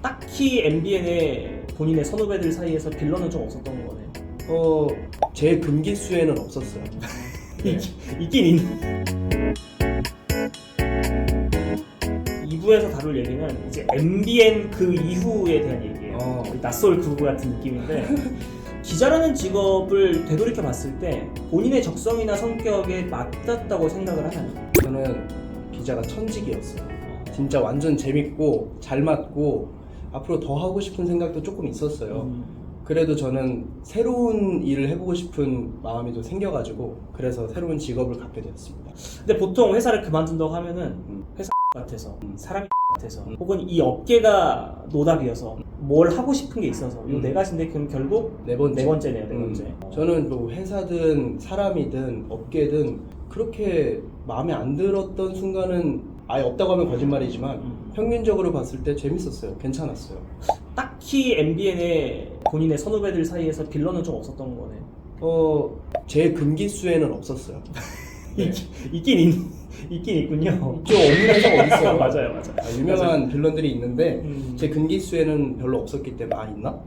딱히 MBN의 본인의 선후배들 사이에서 빌런은 좀 없었던 거네. 제 금기수에는 없었어요. 네. 있긴 있는. 2부에서 다룰 얘기는 이제 MBN 그 이후에 대한 얘기예요. 낯설 구구 같은 느낌인데 기자라는 직업을 되돌이켜 봤을 때 본인의 적성이나 성격에 맞았다고 생각을 하나요? 저는 기자가 천직이었어요. 진짜 완전 재밌고 잘 맞고 앞으로 더 하고 싶은 생각도 조금 있었어요. 그래도 저는 새로운 일을 해보고 싶은 마음이 또 생겨가지고 그래서 새로운 직업을 갖게 되었습니다. 근데 보통 회사를 그만둔다고 하면은 회사 같아서 사람이 같아서 혹은 이 업계가 노답이어서 뭘 하고 싶은 게 있어서 요 네 가지인데 그럼 결국 네 번째네요. 네 번째. 저는 뭐 회사든 사람이든 업계든 그렇게 마음에 안 들었던 순간은 아예 없다고 하면 거짓말이지만 평균적으로 봤을 때 재밌었어요. 괜찮았어요. 딱히 MBN의 본인의 선후배들 사이에서 빌런은 좀 없었던 거네. 제 금기수에는 없었어요. 네. 있긴 있군요. 좀 없는 회사가 어딨어요. 맞아요. 유명한 빌런들이 있는데 제 금기수에는 별로 없었기 때문에 있나?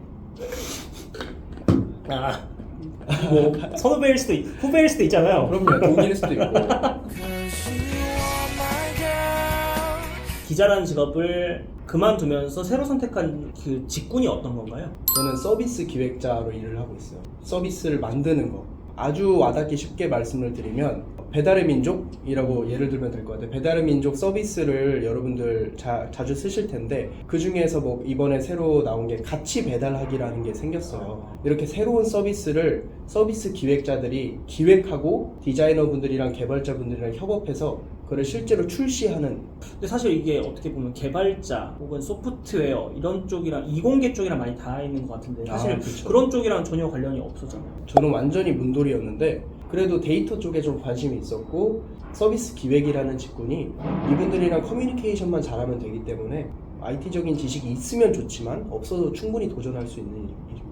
뭐 선후배일 수도 후배일 수도 있잖아요. 그럼요. 동기일 수도 있고. 기자라는 직업을 그만두면서 새로 선택한 그 직군이 어떤 건가요? 저는 서비스 기획자로 일을 하고 있어요. 서비스를 만드는 거. 아주 와닿기 쉽게 말씀을 드리면 배달의 민족이라고 예를 들면 될 것 같아요. 배달의 민족 서비스를 여러분들 자주 쓰실 텐데 그 중에서 뭐 이번에 새로 나온 게 같이 배달하기라는 게 생겼어요. 이렇게 새로운 서비스를 서비스 기획자들이 기획하고 디자이너분들이랑 개발자분들이랑 협업해서 그걸 실제로 출시하는. 근데 사실 이게 어떻게 보면 개발자 혹은 소프트웨어 이런 쪽이랑 이공계 쪽이랑 많이 닿아 있는 것 같은데 사실 그쵸. 그런 쪽이랑 전혀 관련이 없었잖아요. 저는 완전히 문돌이였는데 그래도 데이터 쪽에 좀 관심이 있었고 서비스 기획이라는 직군이 이분들이랑 커뮤니케이션만 잘하면 되기 때문에 IT적인 지식이 있으면 좋지만 없어도 충분히 도전할 수 있는 일입니다.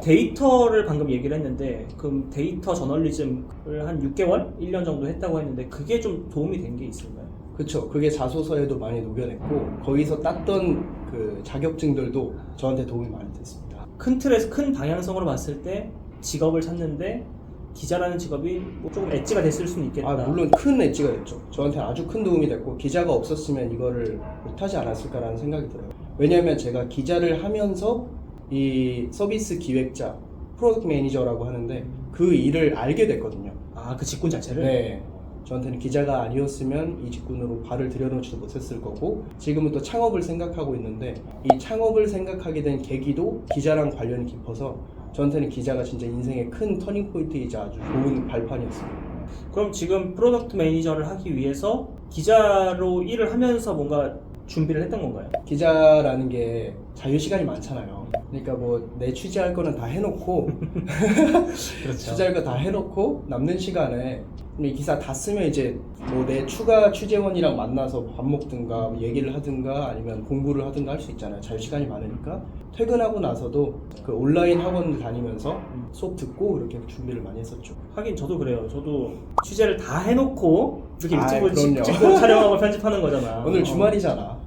데이터를 방금 얘기를 했는데 그럼 데이터 저널리즘을 한 6개월? 1년 정도 했다고 했는데 그게 좀 도움이 된 게 있을까요? 그쵸. 그게 자소서에도 많이 녹여냈고 거기서 땄던 그 자격증들도 저한테 도움이 많이 됐습니다. 큰 틀에서 큰 방향성으로 봤을 때 직업을 찾는데 기자라는 직업이 뭐 조금 엣지가 됐을 수는 있겠다. 물론 큰 엣지가 됐죠. 저한테 아주 큰 도움이 됐고 기자가 없었으면 이거를 못하지 않았을까라는 생각이 들어요. 왜냐하면 제가 기자를 하면서 이 서비스 기획자, 프로덕트 매니저라고 하는데 그 일을 알게 됐거든요. 그 직군 자체를? 네. 저한테는 기자가 아니었으면 이 직군으로 발을 들여놓지도 못했을 거고 지금은 또 창업을 생각하고 있는데 이 창업을 생각하게 된 계기도 기자랑 관련이 깊어서 저한테는 기자가 진짜 인생의 큰 터닝포인트이자 아주 좋은 발판이었습니다. 그럼 지금 프로덕트 매니저를 하기 위해서 기자로 일을 하면서 뭔가 준비를 했던 건가요? 기자라는 게 자유시간이 많잖아요. 그러니까 뭐 내 취재할 거는 다 해놓고 그렇죠. 취재할 거 다 해놓고 남는 시간에 이 기사 다 쓰면 이제 뭐 내 추가 취재원이랑 만나서 밥 먹든가 얘기를 하든가 아니면 공부를 하든가 할 수 있잖아요. 자유시간이 많으니까 퇴근하고 나서도 그 온라인 학원 다니면서 수업 듣고 그렇게 준비를 많이 했었죠. 하긴 저도 그래요. 저도 취재를 다 해놓고 이렇게 유튜브 그럼요. 찍고 촬영하고 편집하는 거잖아. 오늘 주말이잖아.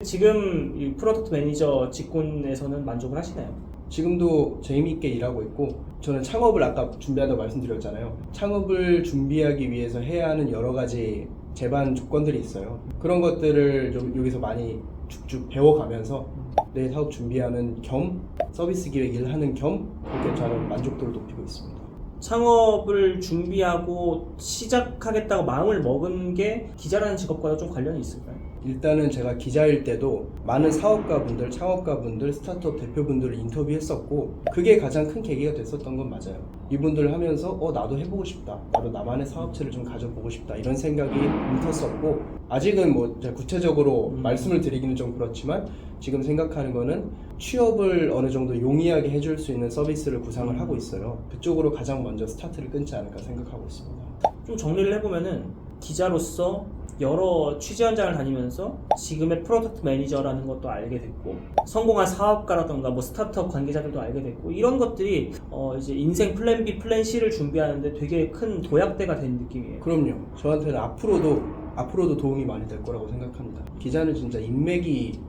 지금 이 프로덕트 매니저 직군에서는 만족을 하시나요? 지금도 재미있게 일하고 있고 저는 창업을 아까 준비한다고 말씀드렸잖아요. 창업을 준비하기 위해서 해야 하는 여러 가지 제반 조건들이 있어요. 그런 것들을 좀 여기서 많이 쭉쭉 배워가면서 내 사업 준비하는 겸 서비스 기획 일을 하는 겸 그렇게 저는 만족도를 높이고 있습니다. 창업을 준비하고 시작하겠다고 마음을 먹은 게 기자라는 직업과도 좀 관련이 있을까요? 일단은 제가 기자일 때도 많은 사업가분들, 창업가분들, 스타트업 대표분들을 인터뷰했었고 그게 가장 큰 계기가 됐었던 건 맞아요. 이분들 하면서 나도 해보고 싶다. 나도 나만의 사업체를 좀 가져보고 싶다. 이런 생각이 뭉텄었고 아직은 뭐 구체적으로 말씀을 드리기는 좀 그렇지만 지금 생각하는 거는 취업을 어느 정도 용이하게 해줄 수 있는 서비스를 구상을 하고 있어요. 그쪽으로 가장 먼저 스타트를 끊지 않을까 생각하고 있습니다. 좀 정리를 해보면은 기자로서 여러 취재 현장을 다니면서 지금의 프로덕트 매니저라는 것도 알게 됐고 성공한 사업가라던가 뭐 스타트업 관계자들도 알게 됐고 이런 것들이 이제 인생 플랜 B, 플랜 C를 준비하는데 되게 큰 도약대가 된 느낌이에요. 그럼요. 저한테는 앞으로도 도움이 많이 될 거라고 생각합니다. 기자는 진짜 인맥이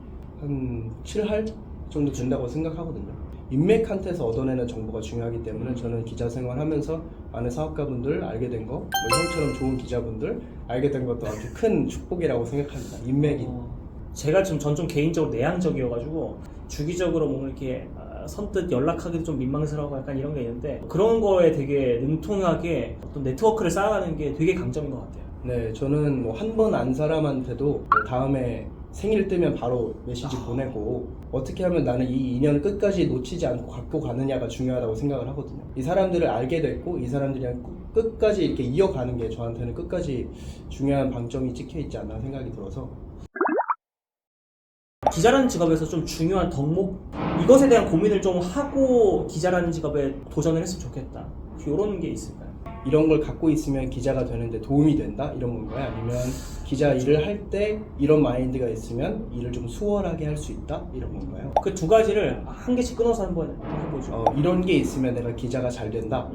한 7할 정도 된다고 생각하거든요. 인맥한테서 얻어내는 정보가 중요하기 때문에 저는 기자 생활하면서 많은 사업가분들 알게 된 거, 뭐 형처럼 좋은 기자분들 알게 된 것도 아주 큰 축복이라고 생각합니다. 인맥이. 제가 전 좀 개인적으로 내향적이어가지고 주기적으로 뭔가 이렇게 선뜻 연락하기도 좀 민망스러워 약간 이런 게 있는데 그런 거에 되게 능통하게 어떤 네트워크를 쌓아가는 게 되게 강점인 것 같아요. 네, 저는 뭐 한 번 안 사람한테도 뭐 다음에 생일 뜨면 바로 메시지 보내고 어떻게 하면 나는 이 인연 끝까지 놓치지 않고 갖고 가느냐가 중요하다고 생각을 하거든요. 이 사람들을 알게 됐고 이 사람들이랑 끝까지 이렇게 이어가는 게 저한테는 끝까지 중요한 방점이 찍혀 있지 않나 생각이 들어서 기자라는 직업에서 좀 중요한 덕목 이것에 대한 고민을 좀 하고 기자라는 직업에 도전을 했으면 좋겠다. 이런 게 있을까요? 이런 걸 갖고 있으면 기자가 되는데 도움이 된다? 이런 건가요? 아니면 기자 일을 할 때 이런 마인드가 있으면 일을 좀 수월하게 할 수 있다? 이런 건가요? 그 두 가지를 한 개씩 끊어서 한번 해보죠. 이런 게 있으면 내가 기자가 잘 된다?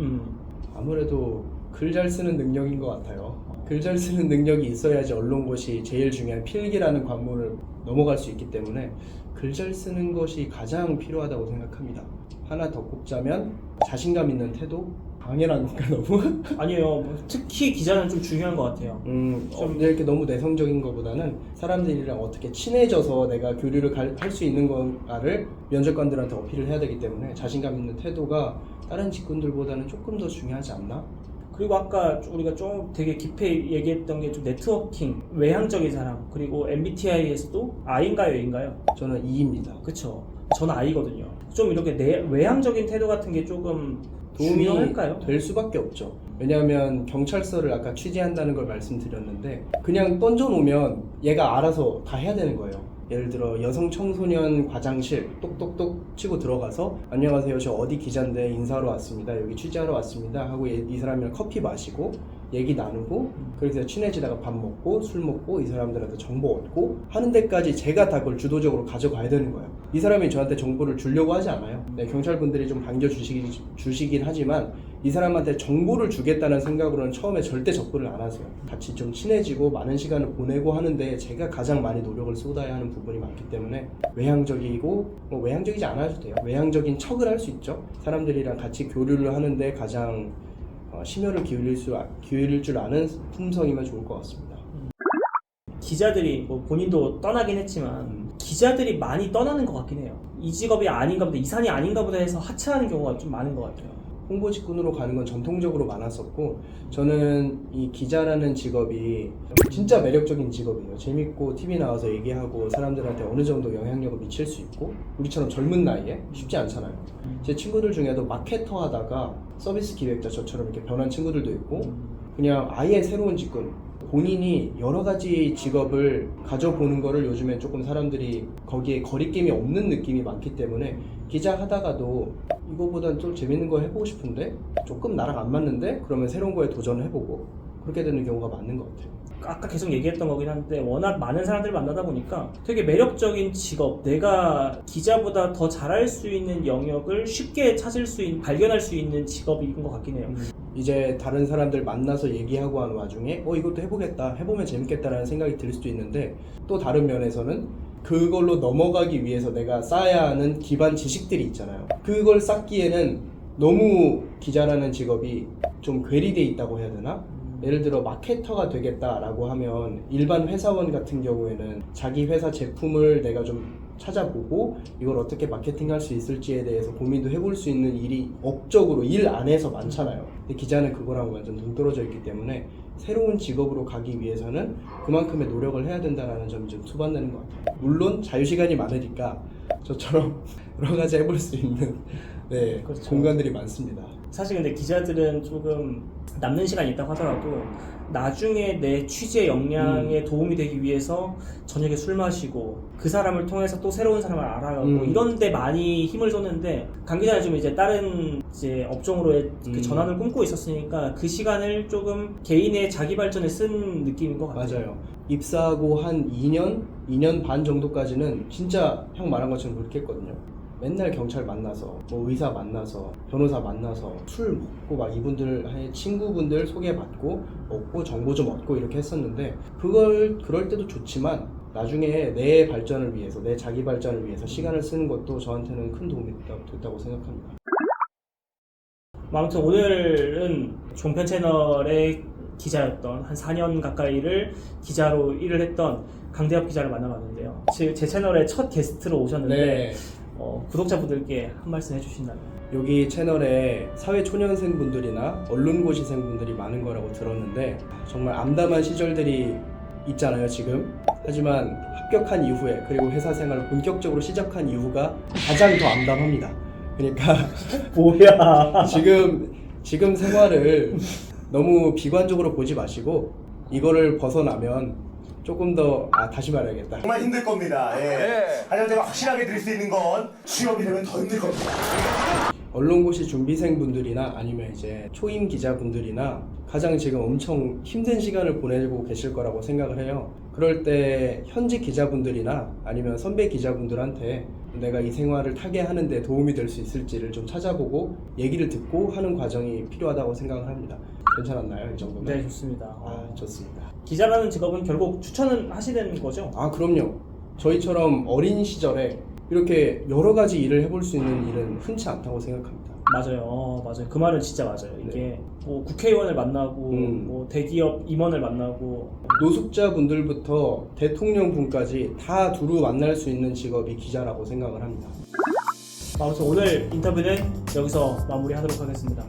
아무래도 글 잘 쓰는 능력인 것 같아요. 글 잘 쓰는 능력이 있어야지 언론고시 제일 중요한 필기라는 관문을 넘어갈 수 있기 때문에 글 잘 쓰는 것이 가장 필요하다고 생각합니다. 하나 더 꼽자면 자신감 있는 태도? 당연한 건가 너무? 아니에요. 특히 기자는 좀 중요한 것 같아요. 좀 이렇게 너무 내성적인 것보다는 사람들이랑 어떻게 친해져서 내가 교류를 할 수 있는 건가를 면접관들한테 어필을 해야 되기 때문에 자신감 있는 태도가 다른 직군들보다는 조금 더 중요하지 않나? 그리고 아까 우리가 좀 되게 깊이 얘기했던 게 좀 네트워킹, 외향적인 사람, 그리고 MBTI에서도 I인가요, A인가요? 저는 E입니다. 그쵸. 저는 I거든요. 좀 이렇게 외향적인 태도 같은 게 조금 도움이 중요할까요? 될 수밖에 없죠. 왜냐하면 경찰서를 아까 취재한다는 걸 말씀드렸는데 그냥 던져놓으면 얘가 알아서 다 해야 되는 거예요. 예를 들어 여성 청소년 과장실 똑똑똑 치고 들어가서 안녕하세요 저 어디 기자인데 인사하러 왔습니다 여기 취재하러 왔습니다 하고 이 사람이랑 커피 마시고 얘기 나누고 그래서 친해지다가 밥 먹고 술 먹고 이 사람들한테 정보 얻고 하는 데까지 제가 다 그걸 주도적으로 가져가야 되는 거예요. 이 사람이 저한테 정보를 주려고 하지 않아요. 네, 경찰분들이 좀 반겨주시긴 하지만 이 사람한테 정보를 주겠다는 생각으로는 처음에 절대 접근을 안 하세요. 같이 좀 친해지고 많은 시간을 보내고 하는데 제가 가장 많이 노력을 쏟아야 하는 부분이 많기 때문에 외향적이고 뭐 외향적이지 않아도 돼요. 외향적인 척을 할 수 있죠. 사람들이랑 같이 교류를 하는데 가장 심혈을 기울일 줄 아는 품성이면 좋을 것 같습니다. 기자들이 뭐 본인도 떠나긴 했지만 기자들이 많이 떠나는 것 같긴 해요. 이 직업이 아닌가 보다, 이 산이 아닌가 보다 해서 하차하는 경우가 좀 많은 것 같아요. 홍보 직군으로 가는 건 전통적으로 많았었고 저는 이 기자라는 직업이 진짜 매력적인 직업이에요. 재밌고 TV 나와서 얘기하고 사람들한테 어느 정도 영향력을 미칠 수 있고 우리처럼 젊은 나이에 쉽지 않잖아요. 제 친구들 중에도 마케터 하다가 서비스 기획자 저처럼 이렇게 변한 친구들도 있고 그냥 아예 새로운 직군 본인이 여러 가지 직업을 가져보는 거를 요즘엔 조금 사람들이 거기에 거리낌이 없는 느낌이 많기 때문에 기자 하다가도 이거보단 좀 재밌는 거 해보고 싶은데 조금 나랑 안 맞는데 그러면 새로운 거에 도전을 해보고 그렇게 되는 경우가 많은 것 같아요. 아까 계속 얘기했던 거긴 한데 워낙 많은 사람들을 만나다 보니까 되게 매력적인 직업, 내가 기자보다 더 잘할 수 있는 영역을 쉽게 발견할 수 있는 직업인 것 같긴 해요. 이제 다른 사람들 만나서 얘기하고 하는 와중에 이것도 해보겠다, 해보면 재밌겠다라는 생각이 들 수도 있는데 또 다른 면에서는 그걸로 넘어가기 위해서 내가 쌓아야 하는 기반 지식들이 있잖아요. 그걸 쌓기에는 너무 기자라는 직업이 좀 괴리돼 있다고 해야 되나? 예를 들어 마케터가 되겠다라고 하면 일반 회사원 같은 경우에는 자기 회사 제품을 내가 좀 찾아보고 이걸 어떻게 마케팅할 수 있을지에 대해서 고민도 해볼 수 있는 일이 업적으로 일 안에서 많잖아요. 근데 기자는 그거랑 완전 동떨어져 있기 때문에 새로운 직업으로 가기 위해서는 그만큼의 노력을 해야 된다는 점이 좀 투반되는 것 같아요. 물론 자유시간이 많으니까 저처럼 여러 가지 해볼 수 있는 그렇죠. 공간들이 많습니다. 사실 근데 기자들은 조금 남는 시간이 있다고 하더라도 나중에 내 취재 역량에 도움이 되기 위해서 저녁에 술 마시고 그 사람을 통해서 또 새로운 사람을 알아가고 이런 데 많이 힘을 쏟는데 강 기자는 좀 이제 다른 이제 업종으로의 그 전환을 꿈꾸고 있었으니까 그 시간을 조금 개인의 자기 발전에 쓴 느낌인 것 같아요. 맞아요. 입사하고 한 2년 반 정도까지는 진짜 형 말한 것처럼 그렇게 했거든요. 맨날 경찰 만나서 뭐 의사 만나서 변호사 만나서 술 먹고 막 이분들의 친구분들 소개받고 먹고 정보 좀 얻고 이렇게 했었는데 그럴 때도 좋지만 나중에 내 발전을 위해서, 내 자기 발전을 위해서 시간을 쓰는 것도 저한테는 큰 도움이 됐다고 생각합니다. 아무튼 오늘은 종편 채널의 기자였던 한 4년 가까이를 기자로 일을 했던 강대엽 기자를 만나봤는데요. 제 채널에 첫 게스트로 오셨는데 네. 구독자분들께 한 말씀 해주신다면. 여기 채널에 사회초년생분들이나 언론고시생분들이 많은 거라고 들었는데 정말 암담한 시절들이 있잖아요 지금. 하지만 합격한 이후에, 그리고 회사 생활을 본격적으로 시작한 이후가 가장 더 암담합니다. 그러니까 뭐야? 지금 생활을 너무 비관적으로 보지 마시고 이거를 벗어나면 조금 더 다시 말해야겠다. 정말 힘들 겁니다. 예. 하지만 제가 확실하게 드릴 수 있는 건 취업이 되면 더 힘들 겁니다. 언론고시 준비생분들이나 아니면 이제 초임 기자분들이나 가장 지금 엄청 힘든 시간을 보내고 계실 거라고 생각을 해요. 그럴 때 현직 기자분들이나 아니면 선배 기자분들한테 내가 이 생활을 타게 하는데 도움이 될 수 있을지를 좀 찾아보고 얘기를 듣고 하는 과정이 필요하다고 생각을 합니다. 괜찮았나요? 이 정도면? 네, 좋습니다. 좋습니다. 기자라는 직업은 결국 추천은 하시는 거죠? 그럼요. 저희처럼 어린 시절에 이렇게 여러 가지 일을 해볼 수 있는 일은 흔치 않다고 생각합니다. 맞아요. 맞아요. 그 말은 진짜 맞아요. 이게 뭐 국회의원을 만나고 뭐 대기업 임원을 만나고 노숙자분들부터 대통령분까지 다 두루 만날 수 있는 직업이 기자라고 생각을 합니다. 아무튼 오늘 인터뷰는 여기서 마무리하도록 하겠습니다.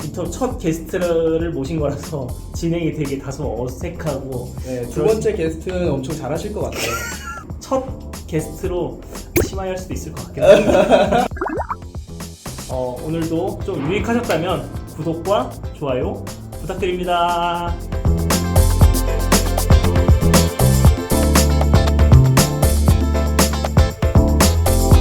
인터뷰 첫 게스트를 모신 거라서 진행이 되게 다소 어색하고 네, 두 번째 게스트는 엄청 잘하실 것 같아요. 첫 게스트로 심하게 할 수도 있을 것 같긴 합니다. 오늘도 좀 유익하셨다면 구독과 좋아요 부탁드립니다.